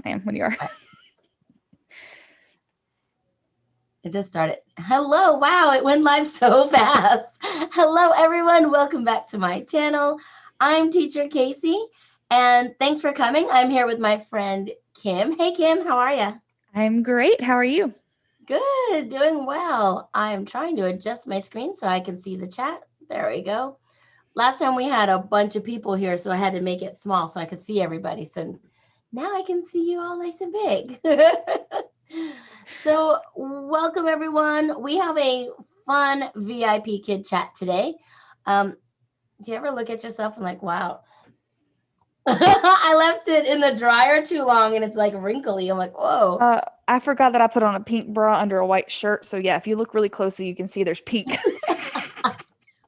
I am when you are. It just started. Hello. Wow, it went live so fast. Hello, everyone. Welcome back to my channel. I'm Teacher Casey, and thanks for coming. I'm here with my friend Kim. Hey, Kim, how are you? I'm great. How are you? Good, doing well. I'm trying to adjust my screen so I can see the chat. There we go. Last time we had a bunch of people here, so I had to make it small so I could see everybody. So now I can see you all nice and big. So, welcome everyone. We have a fun VIP kid chat today. Do you ever look at yourself and like, wow, I left it in the dryer too long and it's like wrinkly. I'm like, whoa. I forgot that I put on a pink bra under a white shirt. So yeah, if you look really closely, you can see there's pink.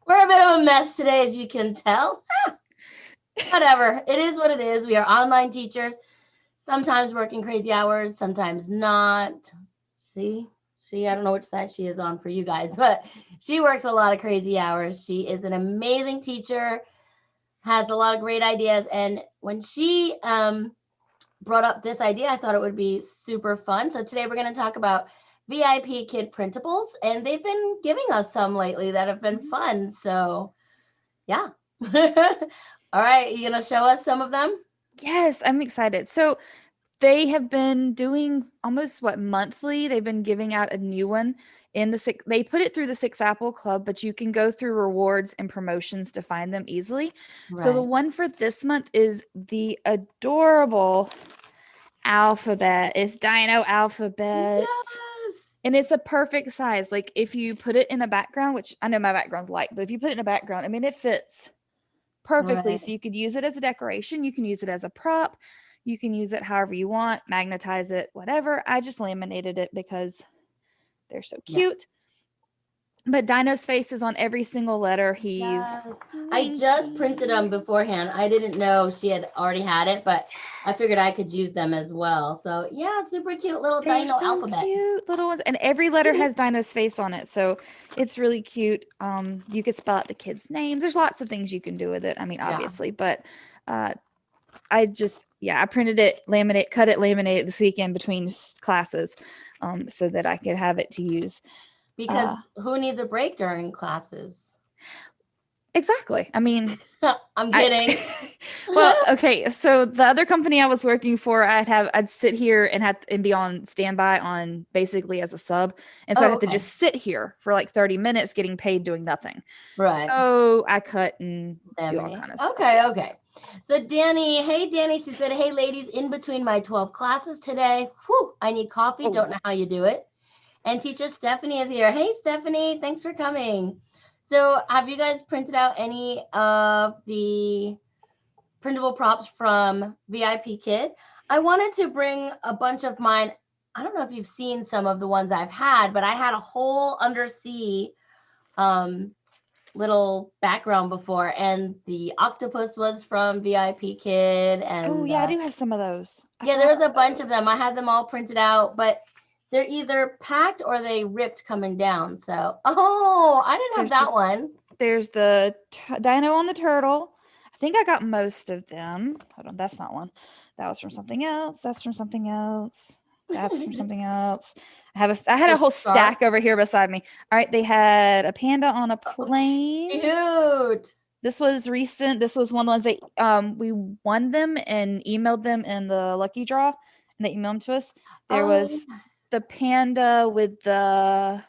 We're a bit of a mess today, as you can tell. Whatever. It is what it is. We are online teachers, sometimes working crazy hours, sometimes not. See, I don't know which side she is on for you guys, but she works a lot of crazy hours. She is an amazing teacher, has a lot of great ideas. And when she brought up this idea, I thought it would be super fun. So today we're going to talk about VIPKid Printables, and they've been giving us some lately that have been fun. So yeah. All right, you going to show us some of them? Yes, I'm excited. So they have been doing almost monthly. They've been giving out a new one in they put it through the Six Apple Club, but you can go through rewards and promotions to find them easily. Right. So the one for this month is the adorable alphabet. It's Dino Alphabet. Yes. And it's a perfect size. Like if you put it in a background, which I know my background's light, but if you put it in a background, I mean, it fits perfectly. Right. So you could use it as a decoration. You can use it as a prop. You can use it however you want, magnetize it, whatever. I just laminated it because they're so cute. Yeah. But Dino's face is on every single letter. He's I just printed them beforehand. I didn't know she had already had it, but I figured I could use them as well. So yeah, super cute little Dino alphabet. Cute little ones, and every letter has Dino's face on it, so it's really cute. You could spell out the kids' names. There's lots of things you can do with it. I mean, obviously, but I printed it, cut it, laminate it this weekend between classes, so that I could have it to use. Because who needs a break during classes? Exactly. I mean, I'm kidding. Well, okay. So the other company I was working for, I'd sit here and be on standby on basically as a sub, and so I'd have to just sit here for like 30 minutes, getting paid doing nothing. Right. So I cut and do all kind of stuff. Okay. So Danny, hey Danny, she said, "Hey ladies, in between my 12 classes today, I need coffee. Oh. Don't know how you do it." And teacher Stephanie is here. Hey Stephanie, thanks for coming. So have you guys printed out any of the printable props from VIPKid? I wanted to bring a bunch of mine. I don't know if you've seen some of the ones I've had, but I had a whole undersea little background before, and the octopus was from VIPKid. And I do have some of those. There was a bunch of them. I had them all printed out, but they're either packed or they ripped coming down. So, I didn't have that one. There's the Dino on the turtle. I think I got most of them. Hold on, that's not one. That was from something else. That's from something else. That's from something else. I had a whole stack over here beside me. All right, they had a panda on a plane. Cute. This was recent. This was one of the ones we won them and emailed them in the lucky draw, and they emailed them to us. There was the panda with the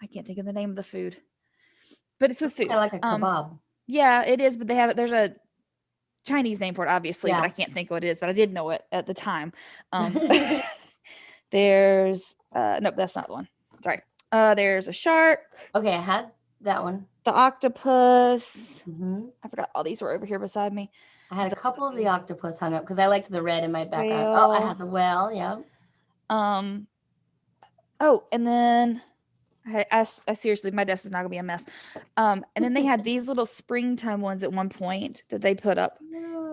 I can't think of the name of the food, but it's with food. Kind of like a kebab. Yeah, it is, but there's a Chinese name for it, obviously, but I can't think of what it is, but I did know it at the time. There's nope, that's not the one. Sorry. There's a shark. Okay, I had that one. The octopus. I forgot all these were over here beside me. I had a couple of the octopus hung up because I liked the red in my background. Whale. I had the whale, yeah. And then I seriously, my desk is not gonna be a mess. And then they had these little springtime ones at one point that they put up.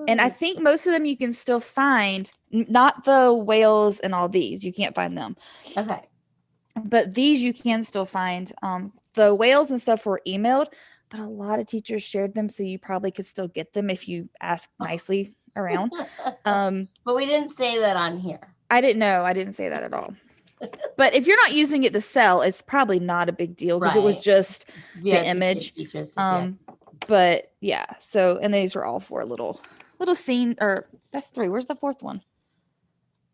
And I think most of them you can still find, not the whales and all these. You can't find them. Okay. But these you can still find. The whales and stuff were emailed, but a lot of teachers shared them, so you probably could still get them if you ask nicely around. But we didn't say that on here. I didn't know. I didn't say that at all. But if you're not using it to sell, it's probably not a big deal because it was just the image. But yeah, so, and these were all 4 little scene, or that's 3. Where's the 4th one?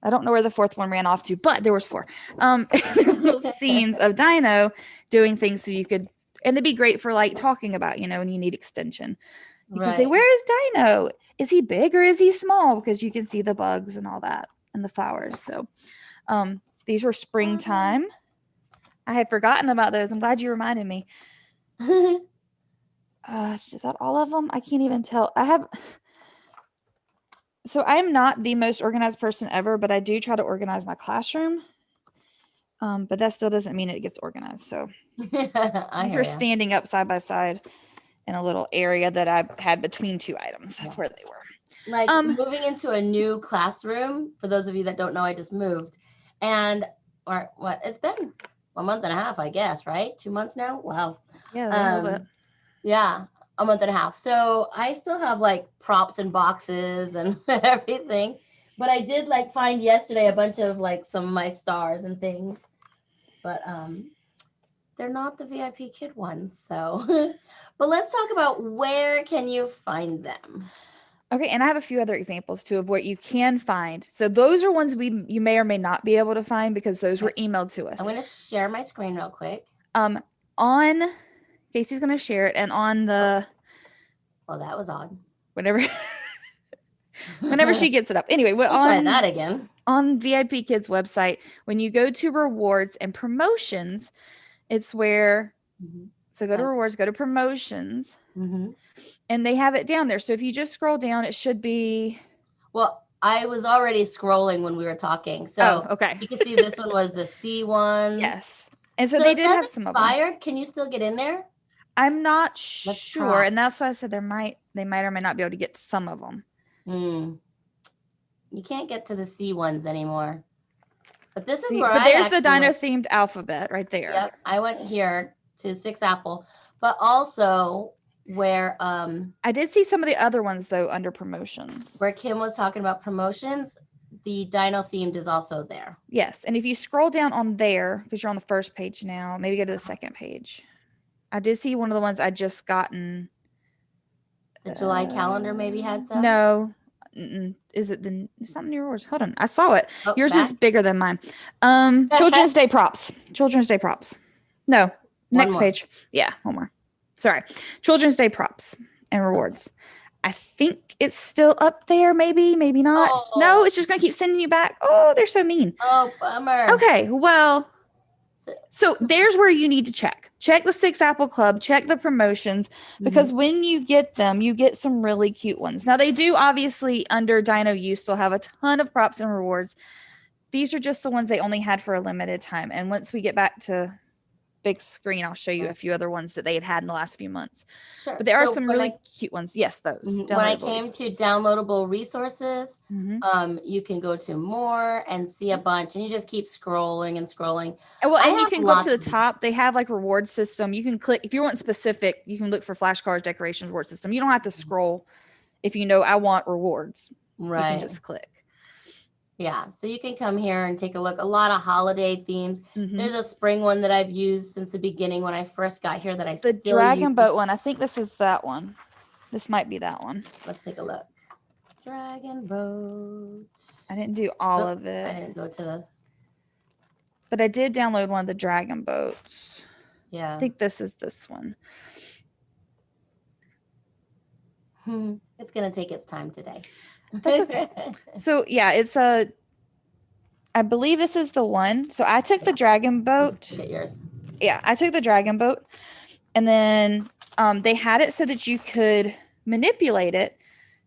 I don't know where the 4th one ran off to, but there was 4. Little scenes of Dino doing things so you could, and it'd be great for like talking about, you know, when you need extension. You can say, where is Dino? Is he big or is he small? Because you can see the bugs and all that and the flowers. So these were springtime. I had forgotten about those. I'm glad you reminded me. Is that all of them? I can't even tell. So I'm not the most organized person ever, but I do try to organize my classroom. But that still doesn't mean it gets organized. So you're standing up side by side in a little area that I had between 2 items. That's where they were. Like moving into a new classroom. For those of you that don't know, I just moved. And it's been 1 month and a half, I guess, right? 2 months now. Wow. Yeah, a little bit. Yeah, 1 month and a half. So I still have like props and boxes and everything. But I did like find yesterday a bunch of like some of my stars and things. But they're not the VIPKid ones. So, but let's talk about where can you find them? Okay, and I have a few other examples too of what you can find. So those are ones you may or may not be able to find because those were emailed to us. I'm going to share my screen real quick. On Casey's going to share it, and on the well, that was odd. Whenever she gets it up. Anyway, we'll try that again. On VIPKid's website, when you go to rewards and promotions, it's where so go to rewards, go to promotions. And they have it down there. So if you just scroll down, it should be. Well, I was already scrolling when we were talking. So okay. You can see this one was the C one. Yes. And so they did have some of them. Can you still get in there? I'm not sure. And that's why I said they might or may not be able to get some of them. You can't get to the C ones anymore. But this is where there's the Dino themed alphabet right there. Yep. I went here to 6 Apple, but also where I did see some of the other ones though under promotions. Where Kim was talking about promotions, the Dino themed is also there. Yes, and if you scroll down on there, because you're on the first page now, maybe go to the second page. I did see one of the ones I just gotten. The July calendar maybe had some. No, is it it's not near yours? Hold on, I saw it. Yours is bigger than mine. Children's Day props. Children's Day props. No, next page. Yeah, one more. Sorry. Children's Day props and rewards. I think it's still up there. Maybe not. No, it's just going to keep sending you back. Oh, they're so mean. Oh, bummer. Okay. Well, so there's where you need to check. Check the 6 Apple Club. Check the promotions because when you get them, you get some really cute ones. Now, they do obviously under Dino U still have a ton of props and rewards. These are just the ones they only had for a limited time. And once we get back to big screen, I'll show you a few other ones that they had in the last few months. Sure. But there are some really cute ones. Yes, those. When I came to downloadable resources, you can go to more and see a bunch, and you just keep scrolling and scrolling. Well, and you can go up to the top. They have like reward system. You can click if you want specific. You can look for flashcards, decorations, reward system. You don't have to scroll. If you know I want rewards, right? You can just click. Yeah, so you can come here and take a look. A lot of holiday themes. There's a spring one that I've used since the beginning when I first got here that I still use. The Dragon Boat one. I think this is that one. This might be that one. Let's take a look. Dragon Boat. I didn't do all of it. I didn't go to the. But I did download one of the Dragon Boats. Yeah. I think this is this one. It's going to take its time today. That's okay. So yeah, I believe this is the one. So I took the Dragon Boat. Get yours. Yeah, I took the Dragon Boat, and then they had it so that you could manipulate it.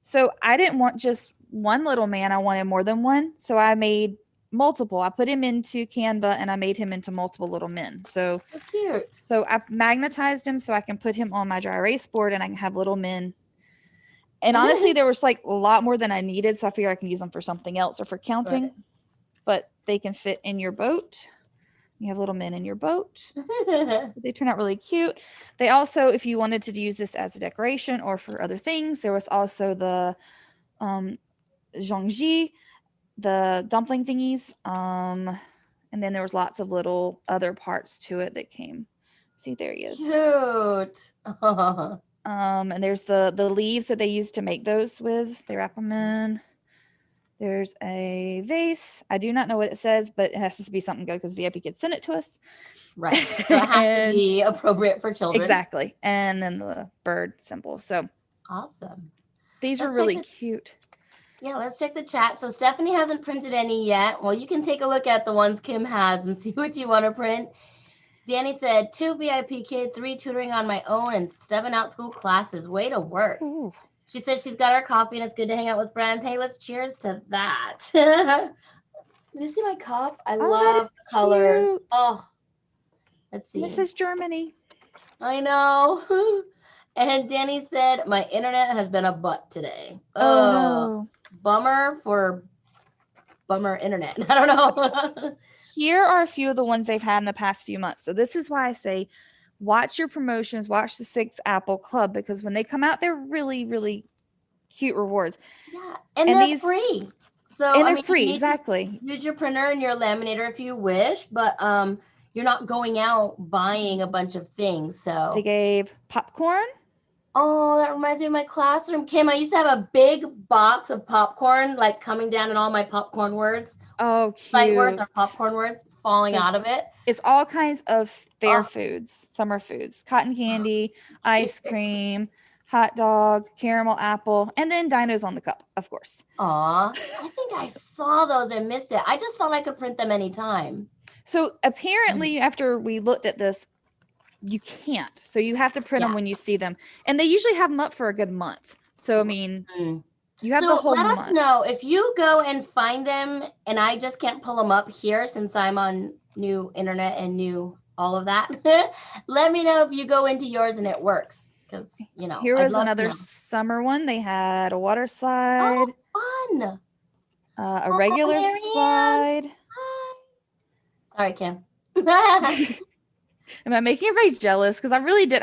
So I didn't want just one little man. I wanted more than one. So I made multiple. I put him into Canva and I made him into multiple little men. So that's cute. So I magnetized him so I can put him on my dry erase board and I can have little men. And honestly, there was like a lot more than I needed. So I figured I can use them for something else or for counting. Right. But they can fit in your boat. You have little men in your boat. They turn out really cute. They also, if you wanted to use this as a decoration or for other things, there was also the zhongji, the dumpling thingies. And then there was lots of little other parts to it that came. See, there he is. Cute. And there's the leaves that they use to make those with. They wrap them in. There's a vase. I do not know what it says, but it has to be something good because VIPKid sent it to us. Right. So it has to be appropriate for children. Exactly. And then the bird symbol. So awesome. These are really cute. Yeah, let's check the chat. So Stephanie hasn't printed any yet. Well, you can take a look at the ones Kim has and see what you want to print. Danny said 2 VIPKid, 3 tutoring on my own, and 7 out school classes. Way to work. Ooh. She said she's got her coffee and it's good to hang out with friends. Hey, let's cheers to that. Did you see my cup? I love colors. Cute. Oh, let's see. This is Germany. I know. And Danny said, my internet has been a butt today. Oh, no. Bummer internet. I don't know. Here are a few of the ones they've had in the past few months. So this is why I say watch your promotions, watch the 6 Apple Club, because when they come out, they're really, really cute rewards. Yeah, and they're free. So and they're free, exactly. Use your printer and your laminator if you wish, but you're not going out buying a bunch of things. So they gave popcorn. Oh, that reminds me of my classroom. Kim, I used to have a big box of popcorn, like coming down in all my popcorn words. Oh, cute. Sight words or popcorn words falling out of it. It's all kinds of fair foods, summer foods, cotton candy, ice cream, hot dog, caramel apple, and then dinos on the cup, of course. Aw, I think I saw those and missed it. I just thought I could print them anytime. So apparently, after we looked at this, you can't. So you have to print them when you see them. And they usually have them up for a good month. So, I mean, you have the whole month. Let us know if you go and find them and I just can't pull them up here since I'm on new internet and new all of that. Let me know if you go into yours and it works. Because, you know. Here was another summer one. They had a water slide. Oh, fun. A regular slide. Hi. Sorry, Kim. Am I making everybody jealous? Because I really did.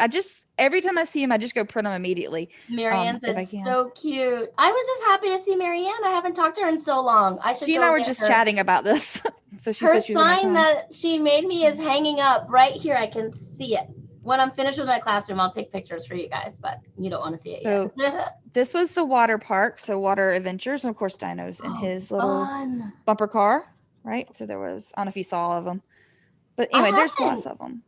Every time I see him, I just go print them immediately. Marianne says, so cute. I was just happy to see Marianne. I haven't talked to her in so long. She and I were just chatting about this. So she said she was sign that she made me is hanging up right here. I can see it. When I'm finished with my classroom, I'll take pictures for you guys, but you don't want to see it yet. This was the water park. So water adventures, and of course, dinos in his little bumper car, right? So there was, I don't know if you saw all of them. But anyway, there's lots of them.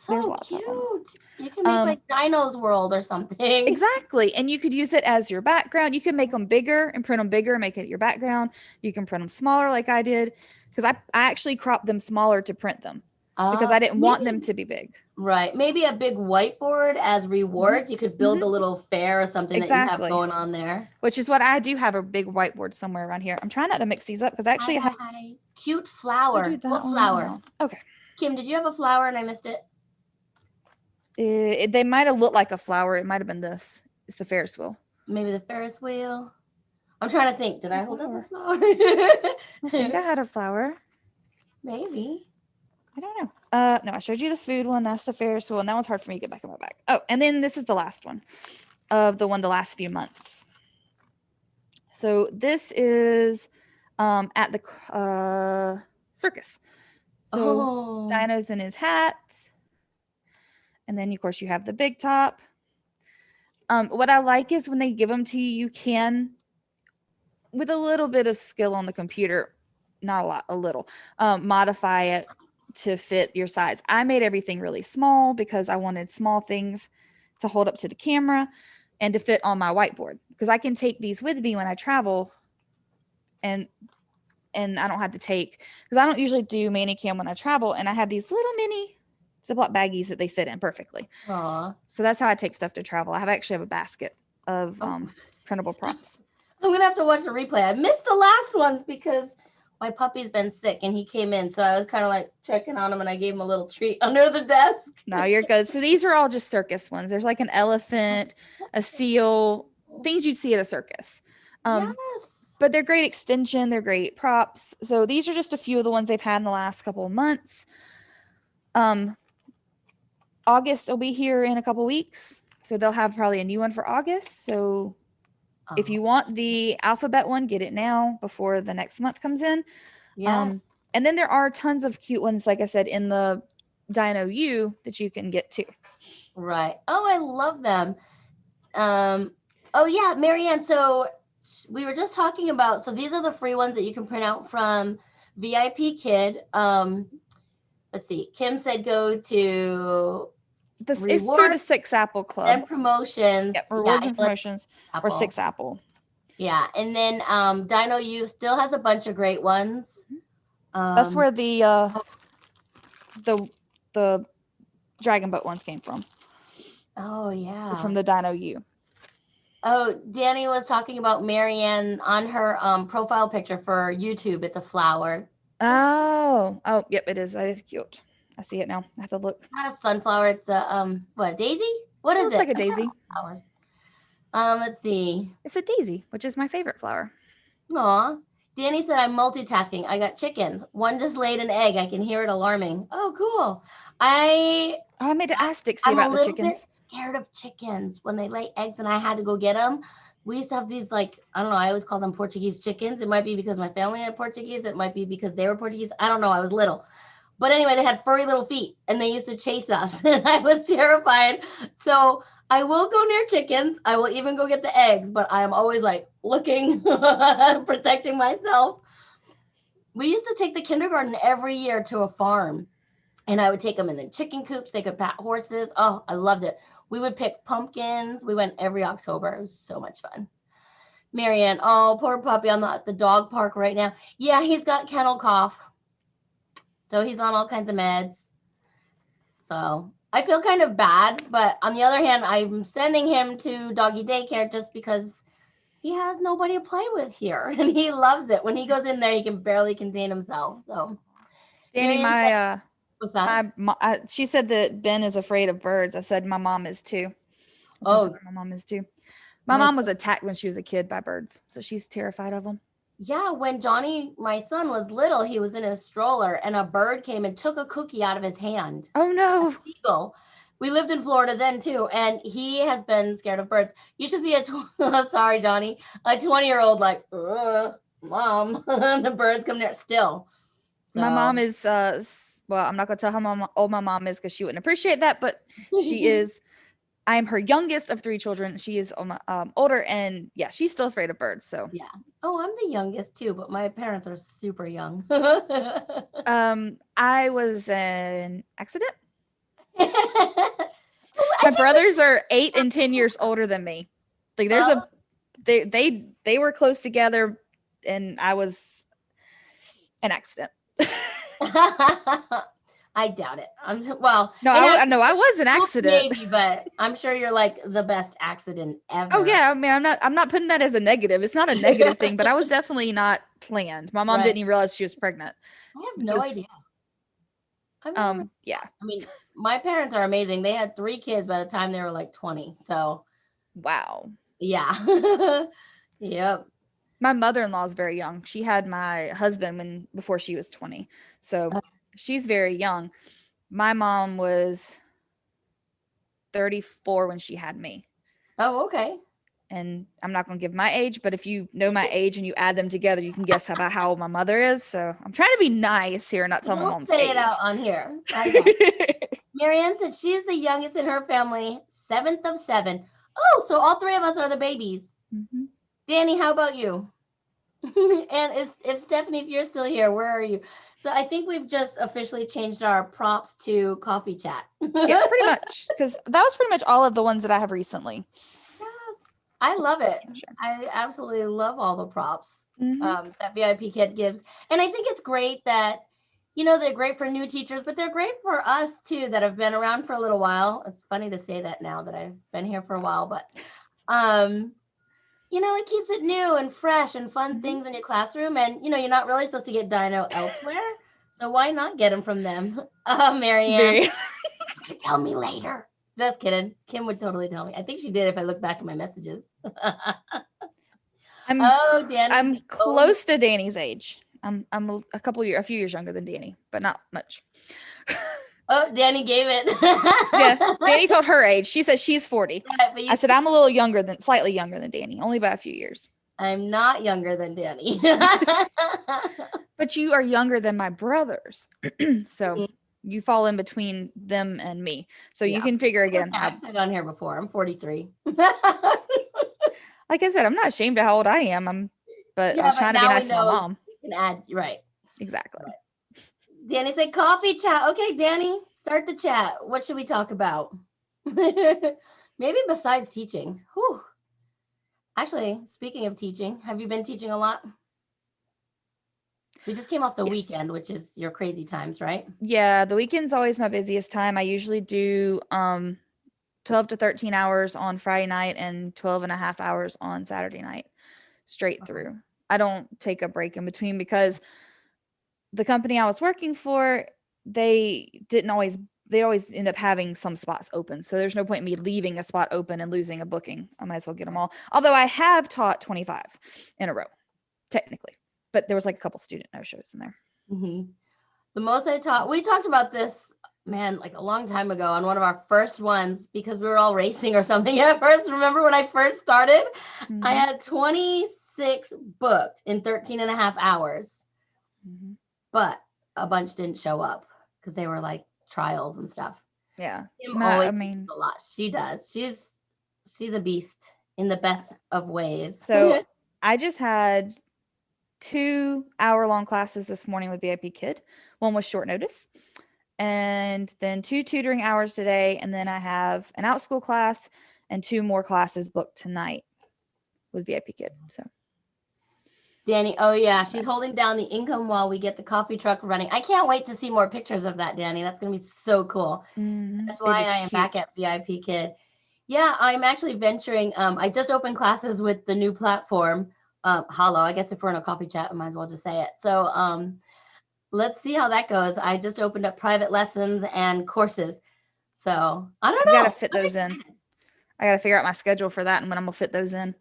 There's lots of them. You can make like Dino's World or something. Exactly. And you could use it as your background. You can make them bigger and print them bigger and make it your background. You can print them smaller like I did. Because I actually cropped them smaller to print them. Because I didn't want them to be big. Right. Maybe a big whiteboard as rewards. You could build a little fair or something that you have going on there. Which is what I do have a big whiteboard somewhere around here. I'm trying not to mix these up because actually I have cute flower. What flower? Okay. Kim, did you have a flower and I missed it? They might have looked like a flower. It might have been this. It's the Ferris wheel. Maybe the Ferris wheel. I'm trying to think. Did I hold up a flower? I think I had a flower. Maybe. I don't know. No, I showed you the food one. That's the Ferris wheel. And that one's hard for me to get back in my bag. Oh, and then this is the last one of the last few months. So this is at the circus. So Dino's in his hat. And then, of course, you have the big top. What I like is when they give them to you, you can, with a little bit of skill on the computer, not a lot, a little, modify it to fit your size. I made everything really small because I wanted small things to hold up to the camera and to fit on my whiteboard. Because I can take these with me when I travel and I don't have to take, because I don't usually do Manicam when I travel, and I have these little mini Ziploc baggies that they fit in perfectly. Aww. So that's how I take stuff to travel. I actually have a basket of printable props. I'm going to have to watch the replay. I missed the last ones because my puppy's been sick and he came in. So I was kind of like checking on him and I gave him a little treat under the desk. No, you're good. So these are all just circus ones. There's like an elephant, a seal, things you'd see at a circus. Yes. But they're great extension. They're great props. So these are just a few of the ones they've had in the last couple of months. August will be here in a couple weeks. So they'll have probably a new one for August. So If you Oh, want the alphabet one, get it now before the next month comes in. yeah. And then there are tons of cute ones, like I said, in the Dino U that you can get too. Right. Oh, I love them. Oh yeah, Marianne. So we were just talking about. So these are the free ones that you can print out from VIPKid. Let's see. Kim said go to This it's through the rewards, Six Apple Club. then promotions. Yep, Yeah, rewards and promotions or Apple. Six Apple. Yeah, and then Dino U still has a bunch of great ones. That's where the Dragon Boat ones came from. Oh yeah. From the Dino U. Oh, Danny was talking about Marianne on her profile picture for YouTube. It's a flower. Oh, yep, it is. That is cute. I see it now. I have to look. Not a sunflower. It's a what? Daisy? What It is looks it? like a daisy. Flowers. Let's see. It's a daisy, which is my favorite flower. Aw. Danny said I'm multitasking. I got chickens. One just laid an egg. I can hear it alarming. Oh, cool. I made to ask Dixie I'm about a the little chickens. bit scared of chickens when they lay eggs and I had to go get them. We used to have these, like, I don't know, I always call them Portuguese chickens. It might be because my family had Portuguese. It might be because they were Portuguese. I don't know. I was little. But anyway, they had furry little feet and they used to chase us. And I was terrified. So I will go near chickens. I will even go get the eggs, but I am always like looking, protecting myself. We used to take the kindergarten every year to a farm. And I would take them in the chicken coops. They could pat horses. Oh, I loved it. We would pick pumpkins. We went every October. It was so much fun. Marianne, oh, poor puppy on the dog park right now. Yeah, he's got kennel cough. So he's on all kinds of meds. So I feel kind of bad. But on the other hand, I'm sending him to doggy daycare just because he has nobody to play with here. And he loves it. When he goes in there, he can barely contain himself. So Danny, what's that? she said that Ben is afraid of birds. I said my mom is too. Oh, my mom is too. My mom was attacked when she was a kid by birds, so she's terrified of them. Yeah, when Johnny, my son, was little, he was in his stroller and a bird came and took a cookie out of his hand. Oh no. Eagle. We lived in Florida then too, and he has been scared of birds. You should see sorry, Johnny, a 20-year-old like, mom, the birds come near still. So. My mom is, well, I'm not going to tell how old my mom is because she wouldn't appreciate that, but she is. I am her youngest of 3 children. She is older, and yeah, she's still afraid of birds. So yeah. Oh, I'm the youngest too, but my parents are super young. I was an accident. My brothers are 8 and 10 years older than me. Like there's they were close together, and I was an accident. I doubt it. No, I was an accident. Maybe, but I'm sure you're like the best accident ever. Oh yeah, I mean, I'm not putting that as a negative. It's not a negative thing, but I was definitely not planned. My mom didn't even realize she was pregnant. I have no idea. Yeah. I mean, my parents are amazing. They had 3 kids by the time they were like 20. So, wow. Yeah. Yep. My mother-in-law is very young. She had my husband before she was 20. So she's very young. My mom was 34 when she had me. Oh, okay. And I'm not going to give my age, but if you know my age and you add them together, you can guess about how old my mother is. So I'm trying to be nice here, not tell my mom's age. Don't say it out on here. Marianne said she's the youngest in her family, 7th of 7. Oh, so all 3 of us are the babies. Mm-hmm. Danny, how about you? And if Stephanie, if you're still here, where are you? So I think we've just officially changed our props to coffee chat. Yeah, pretty much. Because that was pretty much all of the ones that I have recently. Yes, I love it. Sure. I absolutely love all the props that VIPKid gives. And I think it's great that, they're great for new teachers, but they're great for us too that have been around for a little while. It's funny to say that now that I've been here for a while, but it keeps it new and fresh and fun things in your classroom. And, you're not really supposed to get Dino elsewhere. So why not get them from them? Marianne, tell me later. Just kidding. Kim would totally tell me. I think she did if I look back at my messages. I'm close to Danny's age. I'm a few years younger than Danny, but not much. Oh, Danny gave it. Yeah, Danny told her age. She says she's 40. Right, but I said I'm a little slightly younger than Danny, only by a few years. I'm not younger than Danny. But you are younger than my brothers. So Mhm. you fall in between them and me. So you Yeah. can figure again how, I've said on here before, I'm 43. like I said, I'm not ashamed of how old I am. But I Yeah, was but trying to be now we nice to my know mom. you can add, right. Exactly. Danny said coffee chat. Okay, Danny, start the chat. What should we talk about? Maybe besides teaching. Whew. Actually, speaking of teaching, have you been teaching a lot? We just came off the Yes. weekend, which is your crazy times, right? Yeah, the weekend's always my busiest time. I usually do 12 to 13 hours on Friday night and 12 and a half hours on Saturday night, straight through. I don't take a break in between because the company I was working for, they always end up having some spots open. So there's no point in me leaving a spot open and losing a booking. I might as well get them all. Although I have taught 25 in a row, technically. But there was like a couple student no-shows in there. Mm-hmm. The most I taught, we talked about this, man, like a long time ago on one of our first ones because we were all racing or something at first. Remember when I first started? Mm-hmm. I had 26 booked in 13 and a half hours, but a bunch didn't show up because they were like trials and stuff. Yeah. Kim always a lot. She does. She's a beast in the best of ways. So I just had 2-hour-long classes this morning with VIPKid. One was short notice, and then 2 tutoring hours today, and then I have an out school class and 2 more classes booked tonight with VIPKid. So Danny, oh yeah, she's holding down the income while we get the coffee truck running. I can't wait to see more pictures of that, Danny. That's gonna be so cool. That's why I am back at VIPKid. Yeah, I'm actually venturing. I just opened classes with the new platform, Hollow. I guess if we're in a coffee chat, I might as well just say it. So let's see how that goes. I just opened up private lessons and courses. So I don't know. I gotta fit those in. I gotta figure out my schedule for that and when I'm gonna fit those in.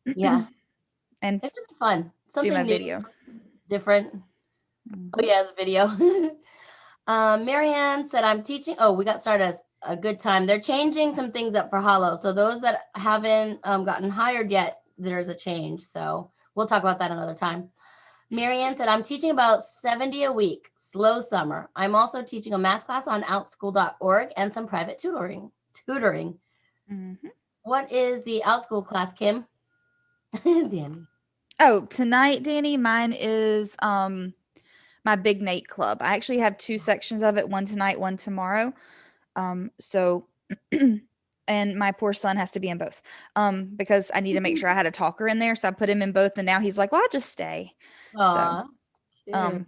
Yeah. And it's gonna be fun. Something do my new, video. Different. Oh yeah, the video. Marianne said, I'm teaching. Oh, we got started a good time. They're changing some things up for Hollow. So those that haven't gotten hired yet, there's a change. So we'll talk about that another time. Marianne said, I'm teaching about 70 a week, slow summer. I'm also teaching a math class on outschool.org and some private tutoring. What is the outschool class, Kim? Danny. Oh, tonight, Danny, mine is my Big Nate Club. I actually have 2 sections of it, one tonight, one tomorrow. So and my poor son has to be in both because I need to make sure I had a talker in there. So I put him in both, and now he's like, well, I'll just stay. Aww, so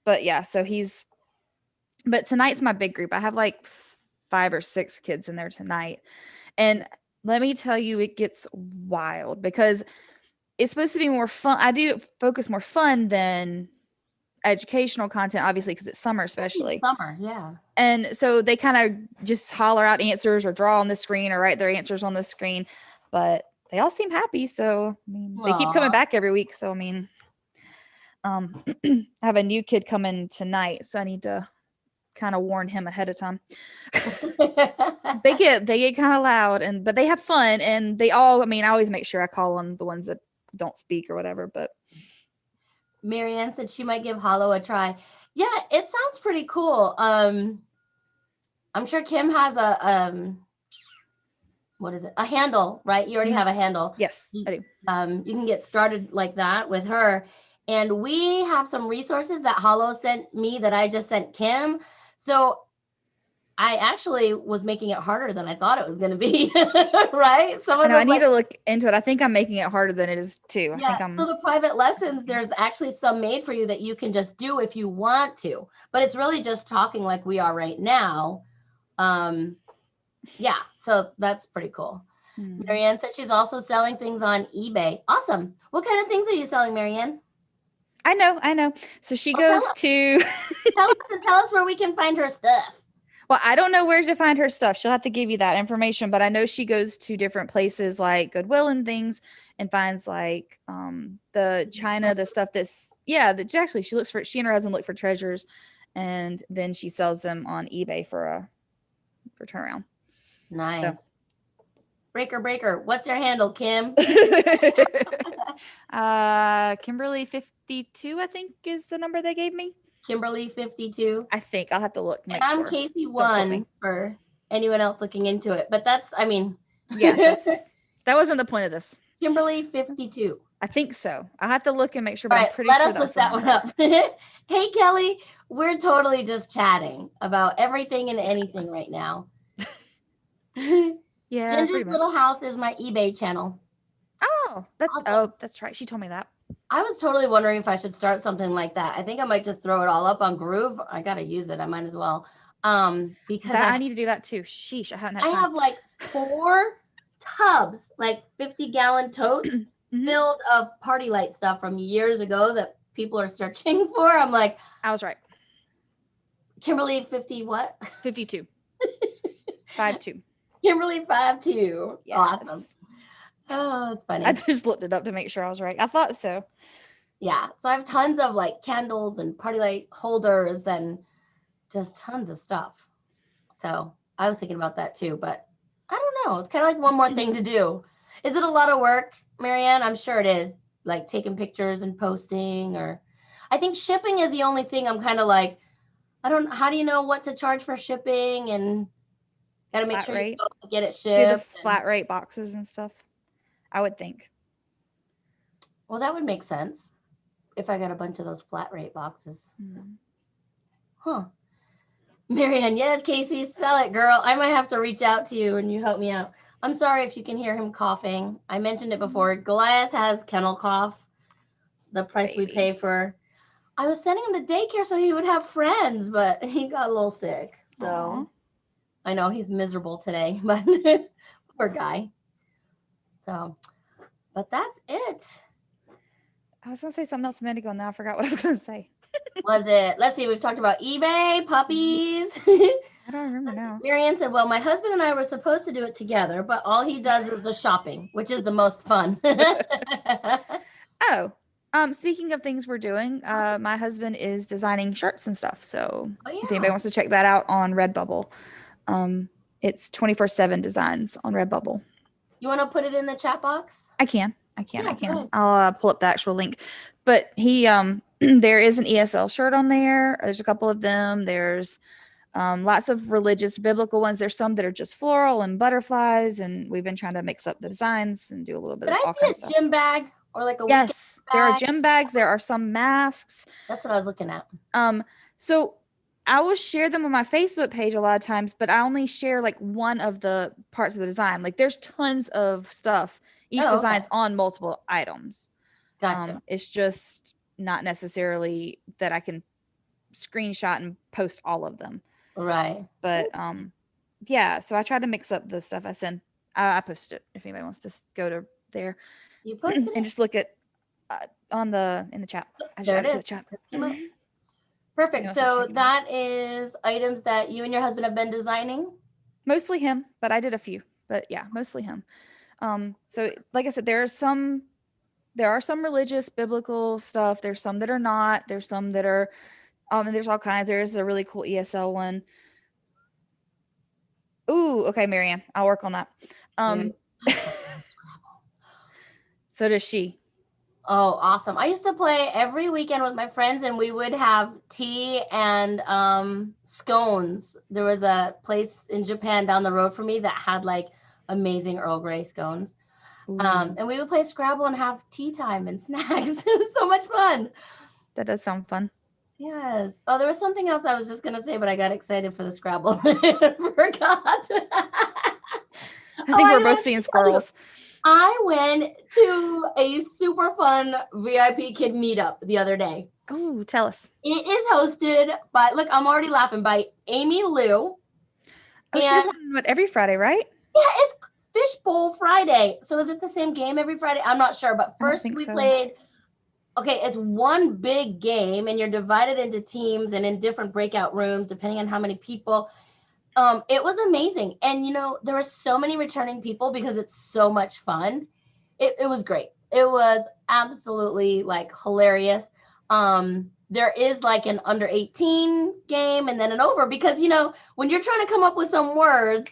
but yeah, but tonight's my big group. I have like 5 or 6 kids in there tonight, and let me tell you, it gets wild because it's supposed to be more fun. I do focus more fun than educational content, obviously, because it's summer, especially summer. Yeah. And so they kind of just holler out answers or draw on the screen or write their answers on the screen, but they all seem happy. So I mean, they keep coming back every week. So I mean, I have a new kid coming tonight, so I need to kind of warn him ahead of time. they get kind of loud, but they have fun, and they all. I mean, I always make sure I call on the ones that don't speak or whatever. But Marianne said she might give Hollow a try. Yeah, it sounds pretty cool. I'm sure Kim has a what is it? A handle, right? You already have a handle. Yes, I do. You can get started like that with her. And we have some resources that Hollow sent me that I just sent Kim. So I actually was making it harder than I thought it was going to be, right? I need to look into it. I think I'm making it harder than it is too. Yeah, so the private lessons, there's actually some made for you that you can just do if you want to, but it's really just talking like we are right now. Yeah, so that's pretty cool. Marianne said she's also selling things on eBay. Awesome. What kind of things are you selling, Marianne? I know. So she goes to tell us where we can find her stuff. Well, I don't know where to find her stuff. She'll have to give you that information, but I know she goes to different places like Goodwill and things and finds like the China, the stuff actually she and her husband look for treasures and then she sells them on eBay for turnaround. Nice. So. Breaker. What's your handle, Kim? Kimberly 52, I think is the number they gave me. Kimberly 52. I think I'll have to look. And I'm Casey 1 for anyone else looking into it. But that's, I mean, yeah, that wasn't the point of this. Kimberly 52. I think so. I'll have to look and make sure. But right, I'm pretty sure let us look that one up. Hey, Kelly, we're totally just chatting about everything and anything right now. Yeah, Ginger's Little House is my eBay channel. Oh, that's right. She told me that. I was totally wondering if I should start something like that. I think I might just throw it all up on Groove. I gotta use it. I might as well. Because I need to do that too. Sheesh, I hadn't had time. I have like 4 tubs, like 50-gallon totes filled of party light stuff from years ago that people are searching for. I'm like, I was right. Kimberly 50 what? 52. 52. Kimberly 52. Yes. Awesome. Oh, that's funny. I just looked it up to make sure I was right. I thought so. Yeah. So I have tons of like candles and party light holders and just tons of stuff. So I was thinking about that too, but I don't know. It's kind of like one more thing to do. Is it a lot of work, Marianne? I'm sure it is. Like taking pictures and posting, or I think shipping is the only thing I'm kind of like, how do you know what to charge for shipping, and got to make sure you get it shipped. Do the flat rate boxes and stuff, I would think. Well, that would make sense if I got a bunch of those flat rate boxes. Huh. Marianne, yes, Casey, sell it, girl. I might have to reach out to you and you help me out. I'm sorry if you can hear him coughing. I mentioned it before. Goliath has kennel cough. The price we pay for. I was sending him to daycare so he would have friends, but he got a little sick. So Aww. I know he's miserable today, but poor guy. So, but that's it. I was going to say something else a minute ago, and now I forgot what I was going to say. Was it? Let's see. We've talked about eBay, puppies. I don't remember now. Marianne said, well, my husband and I were supposed to do it together, but all he does is the shopping, which is the most fun. Speaking of things we're doing, my husband is designing shirts and stuff. So if anybody wants to check that out on Redbubble, it's 24/7 designs on Redbubble. You want to put it in the chat box? I can. I'll pull up the actual link. But he, there is an ESL shirt on there. There's a couple of them. There's lots of religious, biblical ones. There's some that are just floral and butterflies, and we've been trying to mix up the designs and do a little bit of all kinds of stuff. Gym bag or like a yes, there are gym bags. There are some masks. That's what I was looking at. So I will share them on my Facebook page a lot of times, but I only share like one of the parts of the design. Like there's tons of stuff. Each design's on multiple items. Gotcha. It's just not necessarily that I can screenshot and post all of them. Right. But yeah, so I try to mix up the stuff I send. I post it if anybody wants to go to there. You posted and just look at in the chat. There it is. The chat. Perfect. So that is items that you and your husband have been designing? Mostly him, but I did a few. But yeah, mostly him. So like I said, there are some religious, biblical stuff. There's some that are not. There's some that are, and there's all kinds. There's a really cool ESL one. Ooh, okay, Marianne, I'll work on that. So does she. Oh, awesome. I used to play every weekend with my friends, and we would have tea and scones. There was a place in Japan down the road from me that had like amazing Earl Grey scones. And we would play Scrabble and have tea time and snacks. It was so much fun. That does sound fun. Yes. Oh, there was something else I was just going to say, but I got excited for the Scrabble. I forgot. I think we're both seeing squirrels. I went to a super fun VIPKid meetup the other day. Oh, tell us. It is hosted by, look, I'm already laughing, by Amy Lou. Oh, she does one every Friday, right? Yeah, it's Fishbowl Friday. So is it the same game every Friday? I'm not sure. But first we played, it's one big game, and you're divided into teams and in different breakout rooms, depending on how many people. It was amazing. And, there were so many returning people because it's so much fun. It was great. It was absolutely like hilarious. there is like an under 18 game and then an over, because, when you're trying to come up with some words,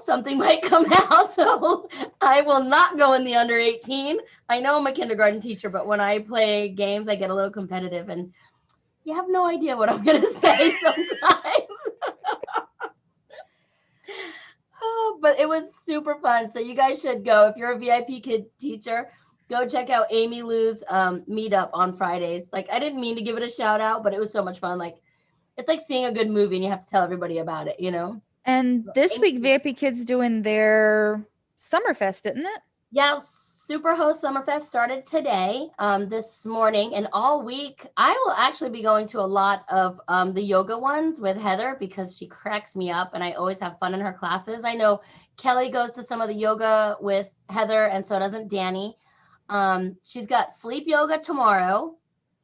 something might come out. So I will not go in the under 18. I know I'm a kindergarten teacher, but when I play games, I get a little competitive and you have no idea what I'm going to say sometimes. Oh, but it was super fun. So you guys should go. If you're a VIP Kid teacher, go check out Amy Lou's meetup on Fridays. Like, I didn't mean to give it a shout out, but it was so much fun. Like, it's like seeing a good movie and you have to tell everybody about it, And this week, VIPKid's doing their Summerfest, isn't it? Yeah, Superhost Summerfest started today, this morning, and all week. I will actually be going to a lot of the yoga ones with Heather because she cracks me up and I always have fun in her classes. I know Kelly goes to some of the yoga with Heather, and so doesn't Danny. She's got sleep yoga tomorrow.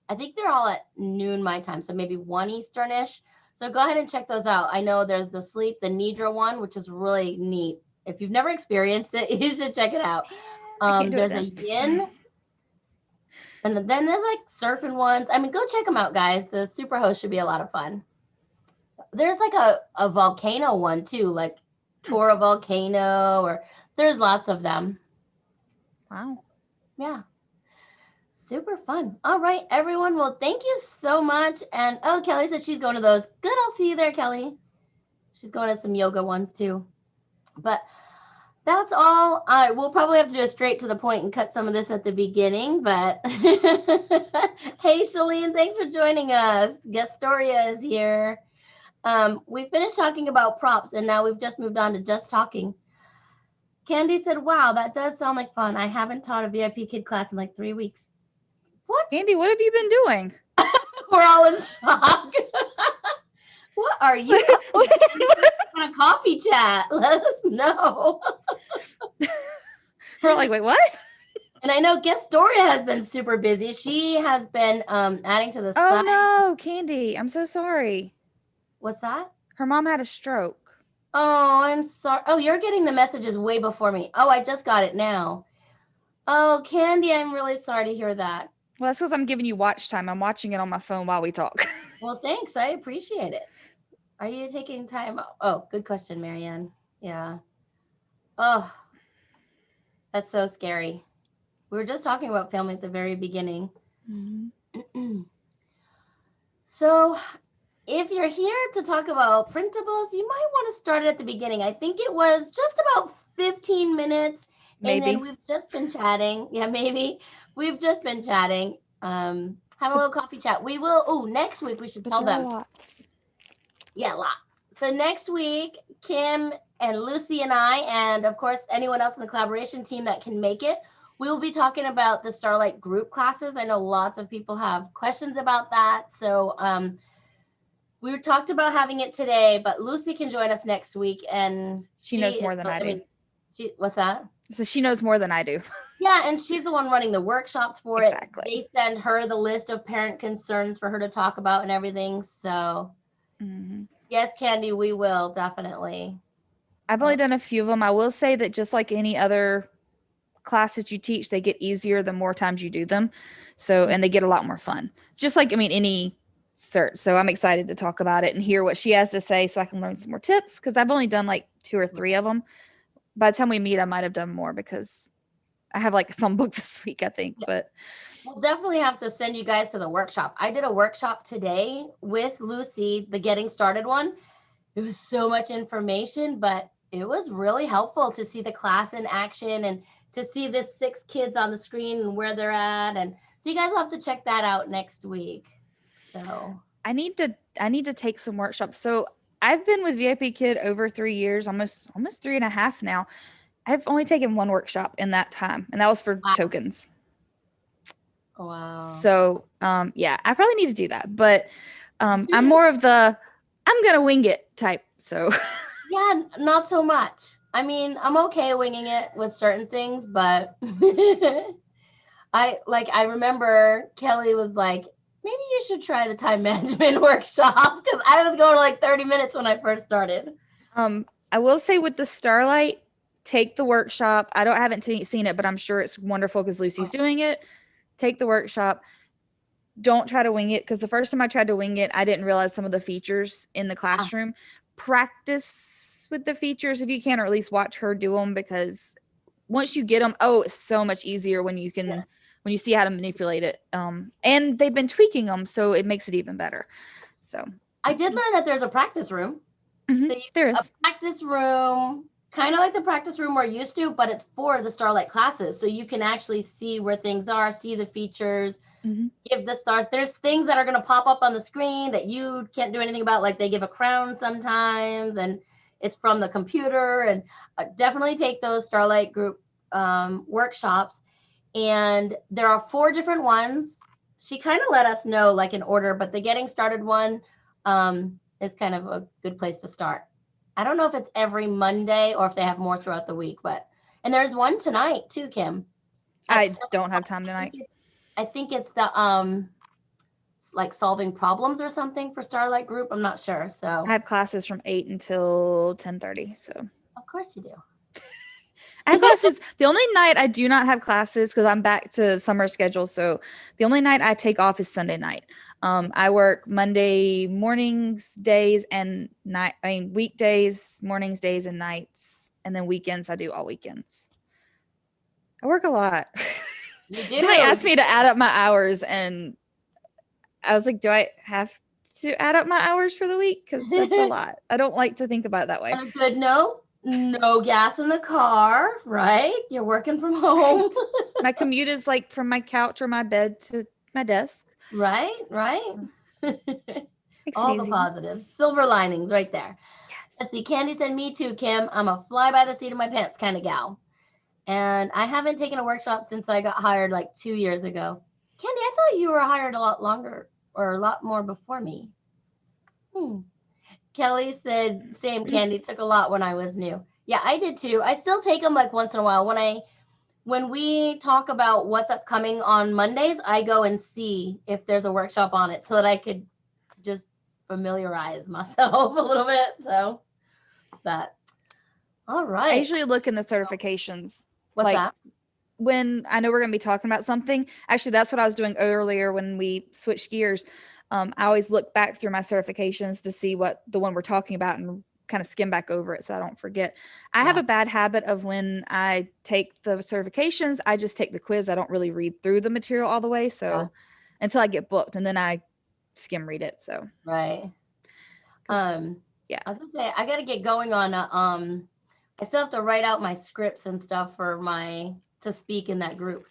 I think they're all at noon my time, so maybe 1 Eastern-ish. So go ahead and check those out. I know there's the sleep, the Nidra one, which is really neat. If you've never experienced it, you should check it out. There's a yin, and then there's like surfing ones. I mean, go check them out, guys. The Superhost should be a lot of fun. There's like a volcano one too, like tour a volcano, or there's lots of them. Wow. Yeah. Super fun. All right, everyone. Well, thank you so much. And Kelly said she's going to those. Good. I'll see you there, Kelly. She's going to some yoga ones too. But that's all. We'll probably have to do a straight to the point and cut some of this at the beginning. But hey, Shalene, thanks for joining us. Gestoria is here. We finished talking about props, and now we've just moved on to just talking. Candy said, wow, that does sound like fun. I haven't taught a VIP Kid class in like 3 weeks. What? Andy, what have you been doing? We're all in shock. What are you on a coffee chat? Let us know. We're like, wait, what? And I know Gestoria has been super busy. She has been adding to the site. Oh no, Candy, I'm so sorry. What's that? Her mom had a stroke. Oh, I'm sorry. Oh, you're getting the messages way before me. Oh, I just got it now. Oh, Candy, I'm really sorry to hear that. Well, that's because I'm giving you watch time. I'm watching it on my phone while we talk. Well, thanks. I appreciate it. Are you taking time? Oh, good question, Marianne. Yeah. Oh, that's so scary. We were just talking about family at the very beginning. Mm-hmm. So if you're here to talk about printables, you might want to start at the beginning. I think it was just about 15 minutes. Maybe. And then we've just been chatting. Yeah, maybe. We've just been chatting. Have a little coffee chat. We will, next week we should tell them. Lots. Yeah, lots. So next week, Kim and Lucy and I, and of course, anyone else in the collaboration team that can make it, we will be talking about the Starlight group classes. I know lots of people have questions about that. So we talked about having it today, but Lucy can join us next week. And she knows more than I do. What's that? So she knows more than I do. Yeah, and she's the one running the workshops for exactly. it. They send her the list of parent concerns for her to talk about and everything. So yes, Candy, we will definitely. I've only done a few of them. I will say that just like any other class that you teach, they get easier the more times you do them. So, and they get a lot more fun. It's just like, any cert. So I'm excited to talk about it and hear what she has to say so I can learn some more tips, because I've only done like 2 or 3 of them. By the time we meet, I might have done more because I have like some book this week, I think. Yeah. But we'll definitely have to send you guys to the workshop. I did a workshop today with Lucy, the Getting Started one. It was so much information, but it was really helpful to see the class in action and to see the 6 kids on the screen and where they're at. And so you guys will have to check that out next week. So I need to take some workshops. So I've been with VIPKid over 3 years, almost 3.5 now. I've only taken 1 workshop in that time, and that was for tokens. Wow. So yeah, I probably need to do that, but I'm more of the I'm gonna wing it type. So yeah, not so much. I mean, I'm okay winging it with certain things, but I remember Kelly was like, maybe you should try the time management workshop, because I was going like 30 minutes when I first started. I will say with the Starlight, take the workshop. Haven't seen it, but I'm sure it's wonderful because Lucy's doing it. Take the workshop. don't try to wing it, because the first time I tried to wing it, I didn't realize some of the features in the Ah, classroom. Practice with the features if you can, or at least watch her do them, because once you get them, oh, it's so much easier when you yeah. can, when you see how to manipulate it. And they've been tweaking them, so it makes it even better. So I did learn that there's a practice room. So you there a is. practice room, kind of like the practice room we're used to, but it's for the Starlight classes. So you can actually see where things are, see the features, give the stars. There's things that are going to pop up on the screen that you can't do anything about, like they give a crown sometimes, and it's from the computer. And definitely take those Starlight group workshops. And there are 4 different ones. She kind of let us know, like in order, but the getting started one is kind of a good place to start. I don't know if it's every Monday or if they have more throughout the week, but and there's one tonight too, Kim. I don't have time tonight. I think it's the like solving problems or something for Starlight Group. I'm not sure. So I have classes from 8 until 10:30. So of course you do. I have classes. The only night I do not have classes, because I'm back to summer schedule. So the only night I take off is Sunday night. I work Monday mornings, days, and night. I mean, weekdays, mornings, days, and nights. And then weekends, I do all weekends. I work a lot. You do. Somebody asked me to add up my hours, and I was like, do I have to add up my hours for the week? Because that's a lot. I don't like to think about it that way. On a good note, no gas in the car, right? You're working from home. Right. My commute is like from my couch or my bed to my desk. Right, right. Makes All it the easy. positives, silver linings right there. Yes. Let's see. Candy said, me too, Kim. I'm a fly by the seat of my pants kind of gal. And I haven't taken a workshop since I got hired like 2 years ago. Candy, I thought you were hired a lot longer or a lot more before me. Kelly said, same, Candy, took a lot when I was new. Yeah, I did too. I still take them like once in a while. When we talk about what's upcoming on Mondays, I go and see if there's a workshop on it so that I could just familiarize myself a little bit. So that. All right. I usually look in the certifications. What's like, that? When I know we're going to be talking about something. Actually, that's what I was doing earlier when we switched gears. I always look back through my certifications to see what the one we're talking about and kind of skim back over it so I don't forget. I have a bad habit of when I take the certifications, I just take the quiz. I don't really read through the material all the way. So until I get booked, and then I skim read it. So right. Yeah. I was gonna say I gotta get going on I still have to write out my scripts and stuff for to speak in that group.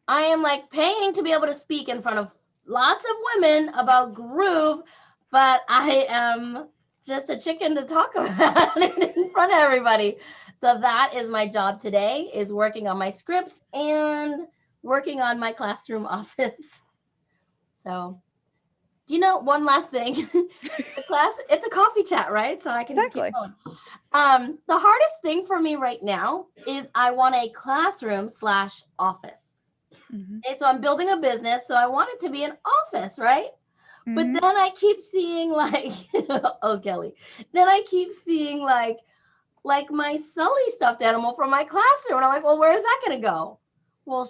I am like paying to be able to speak in front of lots of women about groove, but I am just a chicken to talk about it in front of everybody. So that is my job today, is working on my scripts and working on my classroom office. So do you know one last thing? The class, it's a coffee chat, right? So I can just keep going. The hardest thing for me right now is I want a classroom / office. Okay, so I'm building a business, so I want it to be an office, right? But then I keep seeing like, oh Kelly, then I keep seeing like my Sully stuffed animal from my classroom, and I'm like, well, where is that gonna go? Well,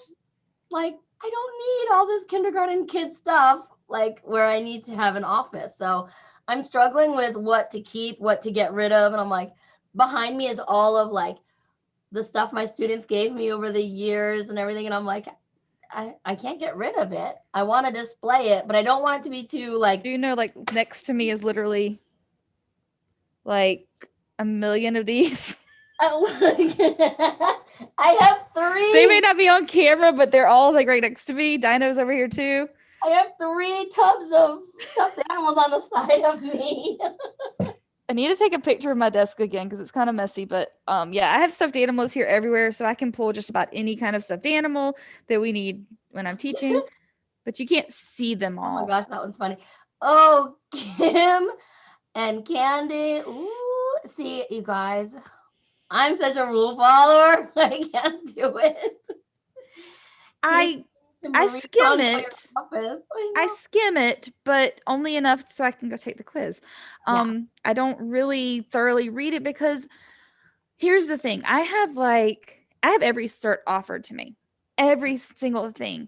like I don't need all this kindergarten kid stuff, like where I need to have an office. So I'm struggling with what to keep, what to get rid of, and I'm like, behind me is all of like the stuff my students gave me over the years and everything, and I'm like, I can't get rid of it. I want to display it, but I don't want it to be too like. Do you know, like next to me is literally like a million of these. I have 3. They may not be on camera, but they're all like right next to me. Dino's over here too. I have 3 tubs of stuffed animals on the side of me. I need to take a picture of my desk again because it's kind of messy. But yeah, I have stuffed animals here everywhere, so I can pull just about any kind of stuffed animal that we need when I'm teaching. But you can't see them all. Oh my gosh, that one's funny. Oh, Kim and Candy. Ooh, see, you guys, I'm such a rule follower. I can't do it. I skim it. I skim it, but only enough so I can go take the quiz. I don't really thoroughly read it because here's the thing. I have every cert offered to me. Every single thing.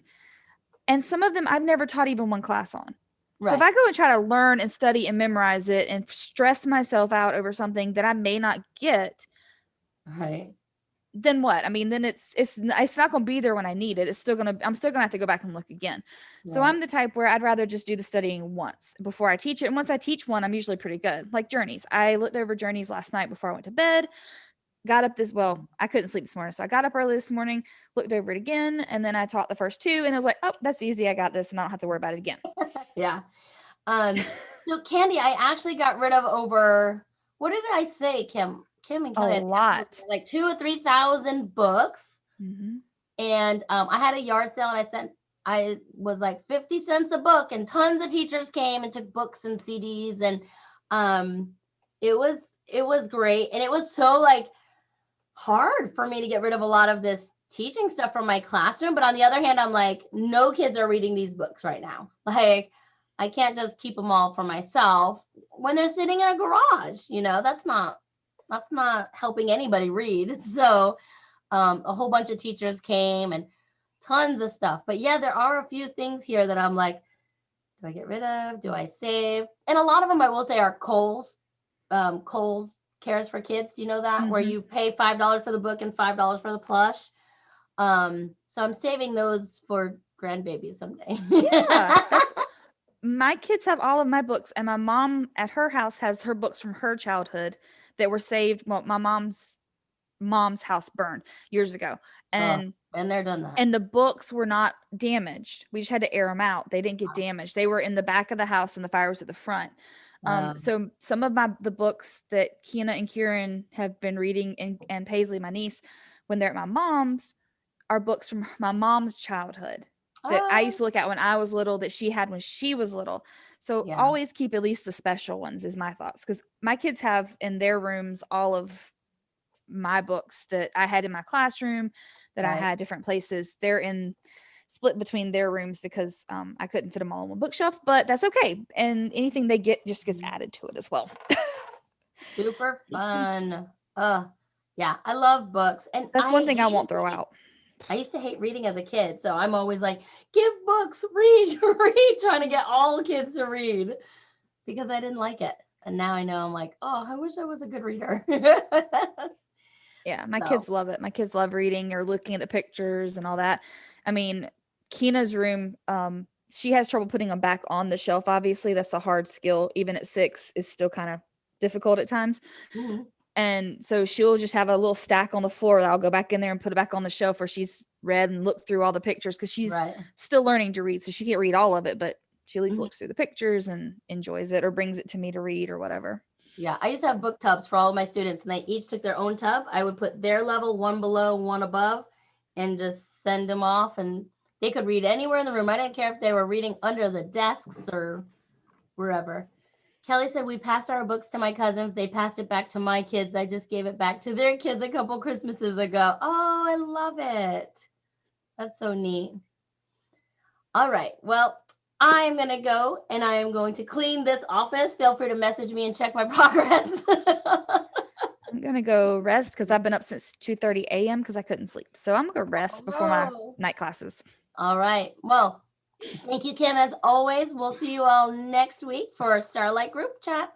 And some of them I've never taught even one class on. So if Right. I go and try to learn and study and memorize it and stress myself out over something that I may not get, Right. then what? I mean, then it's not going to be there when I need it. I'm still going to have to go back and look again. So Right. I'm the type where I'd rather just do the studying once before I teach it. And once I teach one, I'm usually pretty good. Like journeys. I looked over journeys last night before I went to bed. Got up I couldn't sleep this morning. So I got up early this morning, looked over it again, and then I taught the first two and I was like, oh, that's easy. I got this and I don't have to worry about it again. Yeah. So Candy, I actually got rid of over, what did I say, Kim? Kim and A Kelly, lot. like 2,000 or 3,000 books. Mm-hmm. And I had a yard sale and I was like 50 cents a book, and tons of teachers came and took books and CDs. And it was great. And it was so like hard for me to get rid of a lot of this teaching stuff from my classroom. But on the other hand, I'm like, no kids are reading these books right now. Like, I can't just keep them all for myself when they're sitting in a garage. That's not helping anybody read. So a whole bunch of teachers came and tons of stuff. But yeah, there are a few things here that I'm like, do I get rid of? Do I save? And a lot of them I will say are Kohl's Cares for Kids. Do you know that? Mm-hmm. Where you pay $5 for the book and $5 for the plush. So I'm saving those for grandbabies someday. Yeah, my kids have all of my books, and my mom at her house has her books from her childhood that were saved. Well, my mom's house burned years ago, and and they're done that. And the books were not damaged. We just had to air them out. They didn't get damaged. They were in the back of the house and the fire was at the front. So some of the books that Kiana and Kieran have been reading, and Paisley, my niece, when they're at my mom's, are books from my mom's childhood that I used to look at when I was little, that she had when she was little. So always keep at least the special ones is my thoughts. Because my kids have in their rooms all of my books that I had in my classroom, that I had different places. They're split between their rooms because I couldn't fit them all on one bookshelf, but that's okay. And anything they get just gets added to it as well. Super fun. Yeah, I love books. And that's one thing I won't throw out. I used to hate reading as a kid. So I'm always like, give books, read, read, trying to get all kids to read because I didn't like it. And now I know I'm like, oh, I wish I was a good reader. Yeah, my kids love it. My kids love reading or looking at the pictures and all that. I mean, Kina's room, she has trouble putting them back on the shelf. Obviously, that's a hard skill. Even at 6, it's still kind of difficult at times. Mm-hmm. And so she'll just have a little stack on the floor that I'll go back in there and put it back on the shelf where she's read and looked through all the pictures, because she's still learning to read. So she can't read all of it, but she at least looks through the pictures and enjoys it or brings it to me to read or whatever. Yeah, I used to have book tubs for all of my students, and they each took their own tub. I would put their level, one below, one above, and just send them off. And they could read anywhere in the room. I didn't care if they were reading under the desks or wherever. Kelly said, we passed our books to my cousins. They passed it back to my kids. I just gave it back to their kids a couple Christmases ago. Oh, I love it. That's so neat. All right. Well, I'm going to go and I am going to clean this office. Feel free to message me and check my progress. I'm going to go rest because I've been up since 2:30 a.m. because I couldn't sleep. So I'm going to rest before my night classes. All right. Well, thank you, Kim, as always. We'll see you all next week for our Starlight group chat.